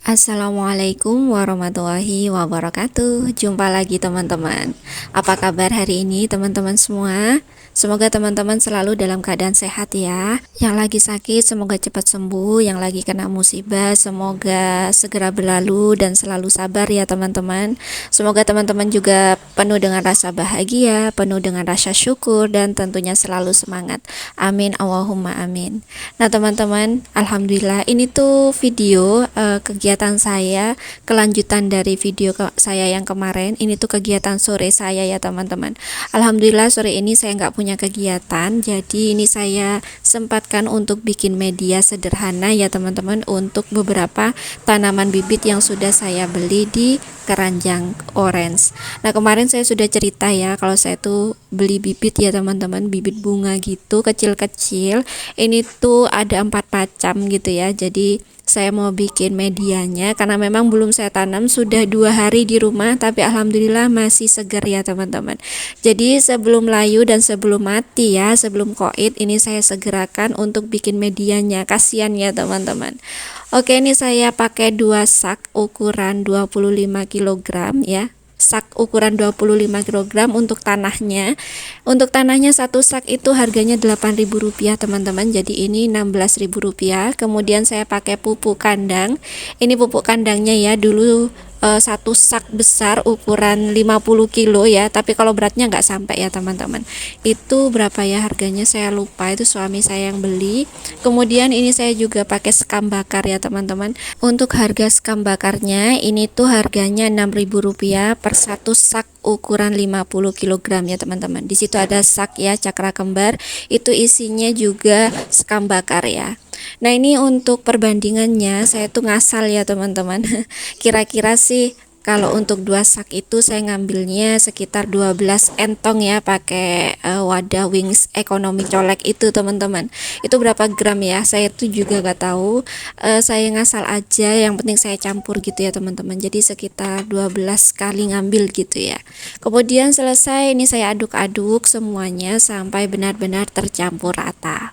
Assalamualaikum warahmatullahi wabarakatuh. Jumpa lagi teman-teman. Apa kabar hari ini teman-teman semua? Semoga teman-teman selalu dalam keadaan sehat ya. Yang lagi sakit semoga cepat sembuh, yang lagi kena musibah semoga segera berlalu dan selalu sabar ya teman-teman. Semoga teman-teman juga penuh dengan rasa bahagia, penuh dengan rasa syukur dan tentunya selalu semangat. Amin Allahumma amin. Nah teman-teman, alhamdulillah ini tuh video kegiatan saya, kelanjutan dari video saya yang kemarin. Ini tuh kegiatan sore saya ya teman-teman. Alhamdulillah sore ini saya nggak punya kegiatan, jadi ini saya sempatkan untuk bikin media sederhana ya teman-teman, untuk beberapa tanaman bibit yang sudah saya beli di keranjang orange. Nah kemarin saya sudah cerita ya kalau saya tuh beli bibit ya teman-teman, bibit bunga gitu kecil-kecil. Ini tuh ada 4 macam gitu ya, jadi saya mau bikin medianya karena memang belum saya tanam, sudah 2 hari di rumah, tapi alhamdulillah masih segar ya teman-teman. Jadi sebelum layu dan sebelum mati ya, sebelum koit, ini saya segerakan untuk bikin medianya, kasihan ya teman-teman. Oke, ini saya pakai 2 sak ukuran 25 kg ya, sak ukuran 25 kg untuk tanahnya. Untuk tanahnya satu sak itu harganya Rp8.000 teman-teman, jadi ini Rp16.000. Kemudian saya pakai pupuk kandang. Ini pupuk kandangnya ya, dulu satu sak besar ukuran 50 kilo ya, tapi kalau beratnya nggak sampai ya teman-teman. Itu berapa ya harganya saya lupa, itu suami saya yang beli. Kemudian ini saya juga pakai sekam bakar ya teman-teman. Untuk harga sekam bakarnya ini tuh harganya Rp6.000 per satu sak ukuran 50 kg ya teman-teman. Di situ ada sak ya, cakra kembar, itu isinya juga sekam bakar ya. Nah ini untuk perbandingannya saya tuh ngasal ya teman-teman. Kira-kira sih kalau untuk 2 sak itu saya ngambilnya sekitar 12 entong ya, pakai wadah wings ekonomi colek itu teman-teman. Itu berapa gram ya, saya tuh juga gak tahu. Saya ngasal aja, yang penting saya campur gitu ya teman-teman. Jadi sekitar 12 kali ngambil gitu ya. Kemudian selesai ini saya aduk-aduk semuanya sampai benar-benar tercampur rata.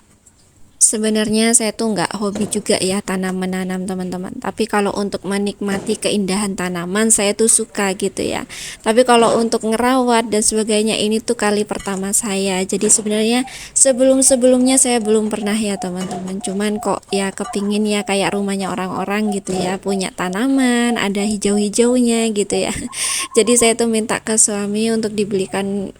Sebenarnya saya tuh nggak hobi juga ya tanam menanam teman-teman, tapi kalau untuk menikmati keindahan tanaman saya tuh suka gitu ya. Tapi kalau untuk ngerawat dan sebagainya ini tuh kali pertama saya, jadi sebenarnya sebelum-sebelumnya saya belum pernah ya teman-teman. Cuman kok ya kepingin ya kayak rumahnya orang-orang gitu ya, punya tanaman ada hijau-hijaunya gitu ya. Jadi saya tuh minta ke suami untuk dibelikan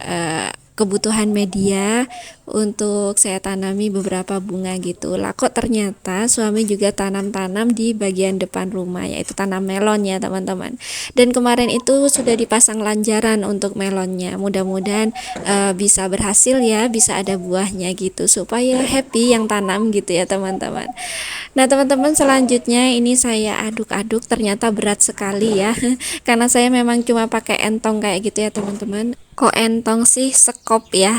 kebutuhan media untuk saya tanami beberapa bunga gitu lah. Kok ternyata suami juga tanam-tanam di bagian depan rumah, yaitu tanam melon ya teman-teman. Dan kemarin itu sudah dipasang lanjaran untuk melonnya, mudah-mudahan bisa berhasil ya, bisa ada buahnya gitu, supaya happy yang tanam gitu ya teman-teman. Nah teman-teman, selanjutnya ini saya aduk-aduk, ternyata berat sekali ya. Karena saya memang cuma pakai entong kayak gitu ya teman-teman. Kok entong sih, sekop ya.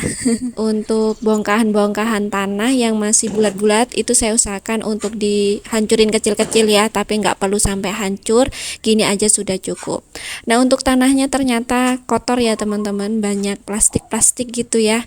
Untuk bongkahan-bongkahan tanah yang masih bulat-bulat itu saya usahakan untuk dihancurin kecil-kecil ya, tapi nggak perlu sampai hancur, gini aja sudah cukup. Nah untuk tanahnya ternyata kotor ya teman-teman, banyak plastik-plastik gitu ya,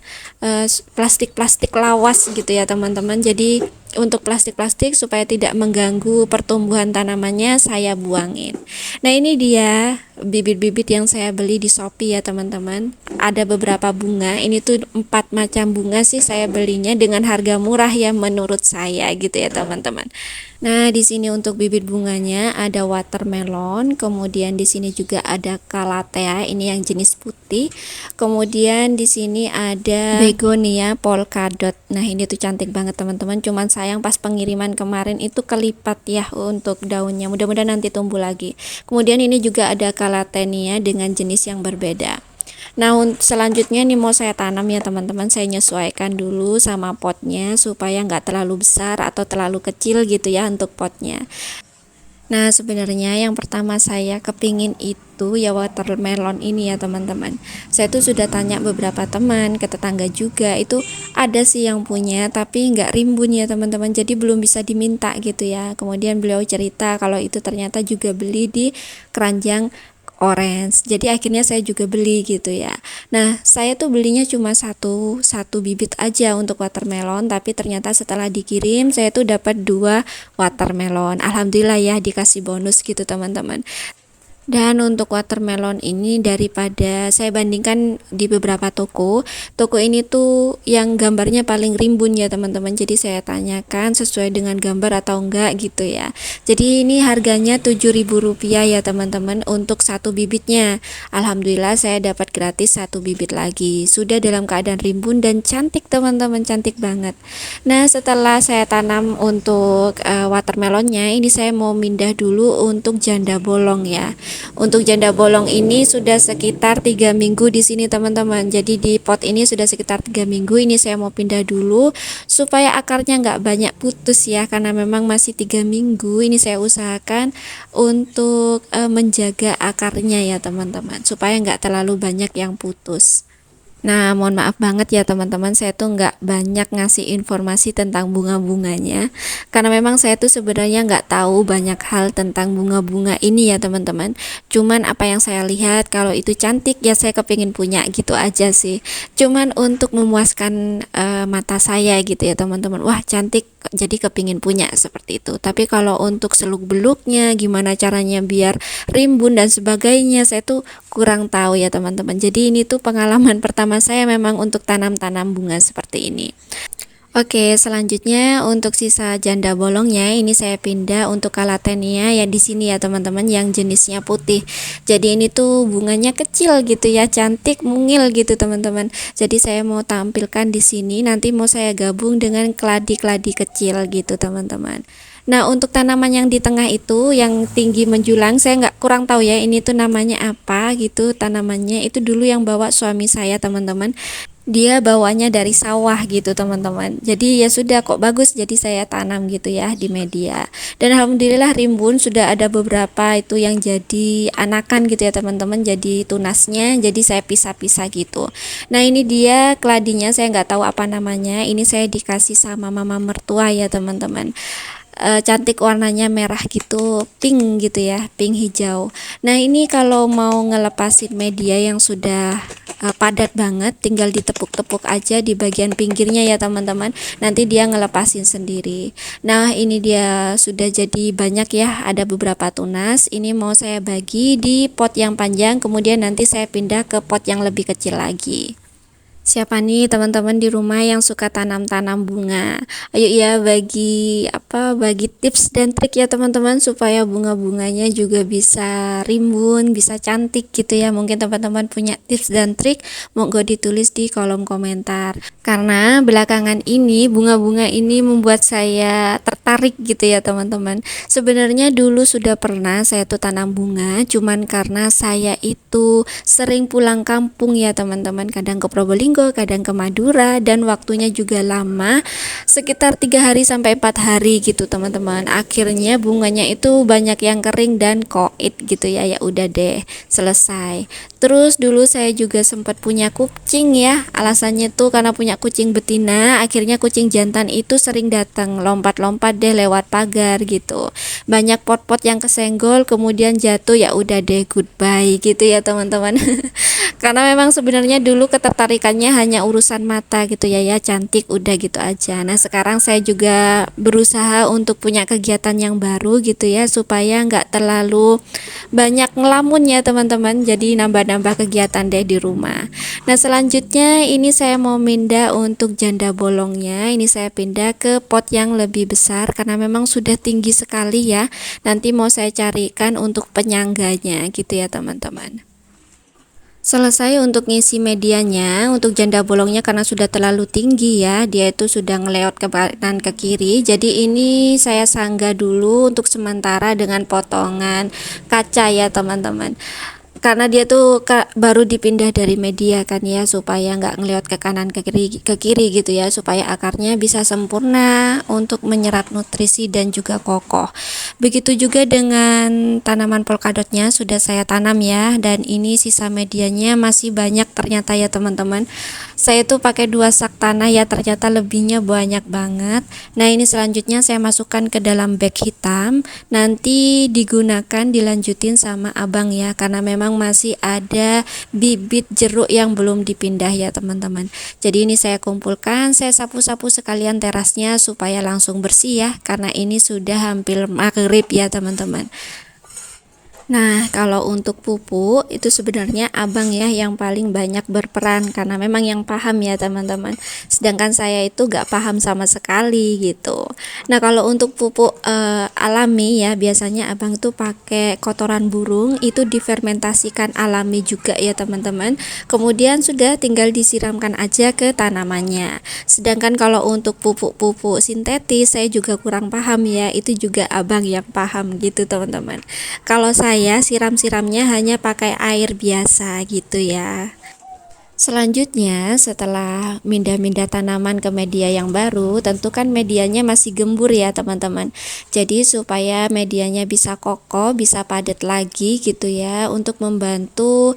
plastik-plastik lawas gitu ya teman-teman. Jadi untuk plastik-plastik supaya tidak mengganggu pertumbuhan tanamannya saya buangin. Nah ini dia bibit-bibit yang saya beli di Shopee ya teman-teman. Ada beberapa bunga, ini tuh 4 macam bunga sih saya belinya dengan harga murah ya menurut saya gitu ya teman-teman. Nah di sini untuk bibit bunganya ada watermelon, kemudian di sini juga ada calathea, ini yang jenis putih. Kemudian di sini ada begonia polkadot. Nah ini tuh cantik banget teman-teman, cuman sayang pas pengiriman kemarin itu kelipat ya untuk daunnya, mudah-mudahan nanti tumbuh lagi. Kemudian ini juga ada calathea dengan jenis yang berbeda. Nah selanjutnya nih mau saya tanam ya teman-teman, saya nyesuaikan dulu sama potnya supaya nggak terlalu besar atau terlalu kecil gitu ya untuk potnya. Nah sebenarnya yang pertama saya kepingin itu ya watermelon ini ya teman-teman. Saya tuh sudah tanya beberapa teman, ke tetangga juga, itu ada sih yang punya tapi nggak rimbun ya teman-teman, jadi belum bisa diminta gitu ya. Kemudian beliau cerita kalau itu ternyata juga beli di keranjang orange. Jadi akhirnya saya juga beli gitu ya. Nah, saya tuh belinya cuma satu bibit aja untuk watermelon, tapi ternyata setelah dikirim saya tuh dapat dua watermelon. Alhamdulillah ya, dikasih bonus gitu teman-teman. Dan untuk watermelon ini, daripada saya bandingkan di beberapa toko ini tuh yang gambarnya paling rimbun ya teman-teman. Jadi saya tanyakan sesuai dengan gambar atau enggak gitu ya. Jadi ini harganya Rp7.000 ya teman-teman untuk satu bibitnya. Alhamdulillah saya dapat gratis satu bibit lagi. Sudah dalam keadaan rimbun dan cantik teman-teman, cantik banget. Nah, setelah saya tanam untuk watermelonnya, ini saya mau pindah dulu untuk janda bolong ya. Untuk janda bolong ini sudah sekitar 3 minggu di sini teman-teman. Jadi di pot ini sudah sekitar 3 minggu. Ini saya mau pindah dulu supaya akarnya nggak banyak putus ya, karena memang masih 3 minggu. Ini saya usahakan untuk menjaga akarnya ya teman-teman, supaya nggak terlalu banyak yang putus. Nah, mohon maaf banget ya teman-teman, saya tuh nggak banyak ngasih informasi tentang bunga-bunganya, karena memang saya tuh sebenarnya nggak tahu banyak hal tentang bunga-bunga ini ya teman-teman. Cuman apa yang saya lihat kalau itu cantik ya saya kepingin punya gitu aja sih. Cuman untuk memuaskan mata saya gitu ya teman-teman, wah cantik jadi kepingin punya seperti itu. Tapi kalau untuk seluk-beluknya, gimana caranya biar rimbun dan sebagainya, saya tuh kurang tahu ya teman-teman. Jadi ini tuh pengalaman pertama saya memang untuk tanam-tanam bunga seperti ini. Oke, selanjutnya untuk sisa janda bolongnya ini saya pindah untuk Calathea ya di sini ya teman-teman, yang jenisnya putih. Jadi ini tuh bunganya kecil gitu ya, cantik mungil gitu teman-teman. Jadi saya mau tampilkan di sini, nanti mau saya gabung dengan keladi-keladi kecil gitu teman-teman. Nah, untuk tanaman yang di tengah itu yang tinggi menjulang, saya nggak kurang tahu ya ini tuh namanya apa gitu tanamannya. Itu dulu yang bawa suami saya teman-teman. Dia bawanya dari sawah gitu teman-teman. Jadi ya sudah kok bagus, jadi saya tanam gitu ya di media. Dan alhamdulillah rimbun, sudah ada beberapa itu yang jadi anakan gitu ya teman-teman, jadi tunasnya. Jadi saya pisah-pisah gitu. Nah, ini dia keladinya, saya nggak tahu apa namanya. Ini saya dikasih sama mama mertua ya teman-teman. Cantik, warnanya merah gitu, pink gitu ya, pink hijau. Nah, ini kalau mau ngelepasin media yang sudah padat banget, tinggal ditepuk-tepuk aja di bagian pinggirnya ya teman-teman, nanti dia ngelepasin sendiri. Nah, ini dia sudah jadi banyak ya, ada beberapa tunas. Ini mau saya bagi di pot yang panjang, kemudian nanti saya pindah ke pot yang lebih kecil lagi. Siapa nih teman-teman di rumah yang suka tanam-tanam bunga? Ayo ya, bagi tips dan trik ya teman-teman, supaya bunga-bunganya juga bisa rimbun, bisa cantik gitu ya. Mungkin teman-teman punya tips dan trik, monggo ditulis di kolom komentar. Karena belakangan ini bunga-bunga ini membuat saya tertarik gitu ya teman-teman. Sebenarnya dulu sudah pernah saya tuh tanam bunga, cuman karena saya itu sering pulang kampung ya teman-teman, kadang ke Probolinggo, kadang ke Madura, dan waktunya juga lama, sekitar 3 hari sampai 4 hari gitu teman-teman. Akhirnya bunganya itu banyak yang kering dan koit gitu ya. Ya udah deh, selesai. Terus dulu saya juga sempat punya kucing ya. Alasannya tuh karena punya kucing betina, akhirnya kucing jantan itu sering datang, lompat-lompat deh lewat pagar gitu. Banyak pot-pot yang kesenggol kemudian jatuh, ya udah deh goodbye gitu ya teman-teman. Karena memang sebenarnya dulu ketertarikannya hanya urusan mata gitu ya, cantik udah gitu aja. Nah, sekarang saya juga berusaha untuk punya kegiatan yang baru gitu ya, supaya nggak terlalu banyak ngelamun ya teman-teman. Jadi nambah-nambah kegiatan deh di rumah. Nah, selanjutnya ini saya mau pindah untuk janda bolongnya. Ini saya pindah ke pot yang lebih besar karena memang sudah tinggi sekali ya. Nanti mau saya carikan untuk penyangganya gitu ya teman-teman. Selesai untuk ngisi medianya untuk janda bolongnya, karena sudah terlalu tinggi ya, dia itu sudah ngeleot ke kanan ke kiri. Jadi ini saya sanggah dulu untuk sementara dengan potongan kaca ya teman-teman, karena dia tuh baru dipindah dari media kan ya, supaya nggak ngeliat ke kanan ke kiri gitu ya, supaya akarnya bisa sempurna untuk menyerap nutrisi dan juga kokoh. Begitu juga dengan tanaman polkadotnya sudah saya tanam ya, dan ini sisa medianya masih banyak ternyata ya teman-teman. Saya tuh pakai 2 sak tanah ya, ternyata lebihnya banyak banget. Nah, ini selanjutnya saya masukkan ke dalam bag hitam, nanti digunakan dilanjutin sama abang ya, karena memang memang masih ada bibit jeruk yang belum dipindah ya teman-teman. Jadi ini saya kumpulkan, saya sapu-sapu sekalian terasnya supaya langsung bersih ya, karena ini sudah hampir maghrib ya teman-teman. Nah, kalau untuk pupuk itu sebenarnya abang ya yang paling banyak berperan, karena memang yang paham ya teman-teman. Sedangkan saya itu gak paham sama sekali gitu. Nah, kalau untuk pupuk alami ya biasanya abang tuh pakai kotoran burung, itu difermentasikan alami juga ya teman-teman. Kemudian sudah tinggal disiramkan aja ke tanamannya. Sedangkan kalau untuk pupuk-pupuk sintetis saya juga kurang paham ya, itu juga abang yang paham gitu teman-teman. Kalau saya siram-siramnya hanya pakai air biasa gitu ya. Selanjutnya, setelah mindah-mindah tanaman ke media yang baru, tentu kan medianya masih gembur ya teman-teman. Jadi supaya medianya bisa kokoh, bisa padat lagi gitu ya, untuk membantu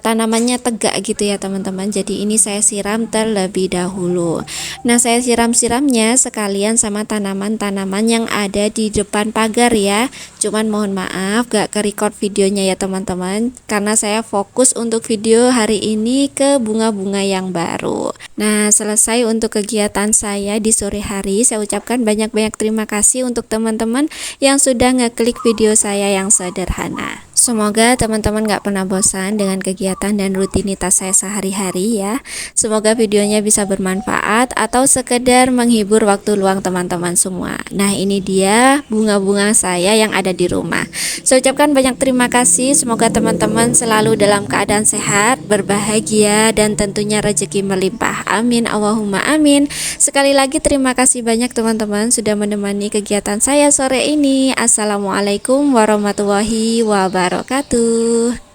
tanamannya tegak gitu ya teman-teman. Jadi ini saya siram terlebih dahulu. Nah, saya siram-siramnya sekalian sama tanaman-tanaman yang ada di depan pagar ya. Cuman mohon maaf gak ke record videonya ya teman-teman, karena saya fokus untuk video hari ini ke bunga-bunga yang baru. Nah, selesai untuk kegiatan saya di sore hari. Saya ucapkan banyak-banyak terima kasih untuk teman-teman yang sudah ngeklik video saya yang sederhana. Semoga teman-teman gak pernah bosan dengan kegiatan dan rutinitas saya sehari-hari ya. Semoga videonya bisa bermanfaat atau sekedar menghibur waktu luang teman-teman semua. Nah, ini dia bunga-bunga saya yang ada di rumah. Saya ucapkan banyak terima kasih. Semoga teman-teman selalu dalam keadaan sehat, berbahagia, dan tentunya rezeki melimpah. Amin, Allahumma amin. Sekali lagi terima kasih banyak teman-teman sudah menemani kegiatan saya sore ini. Assalamualaikum warahmatullahi wabarakatuh.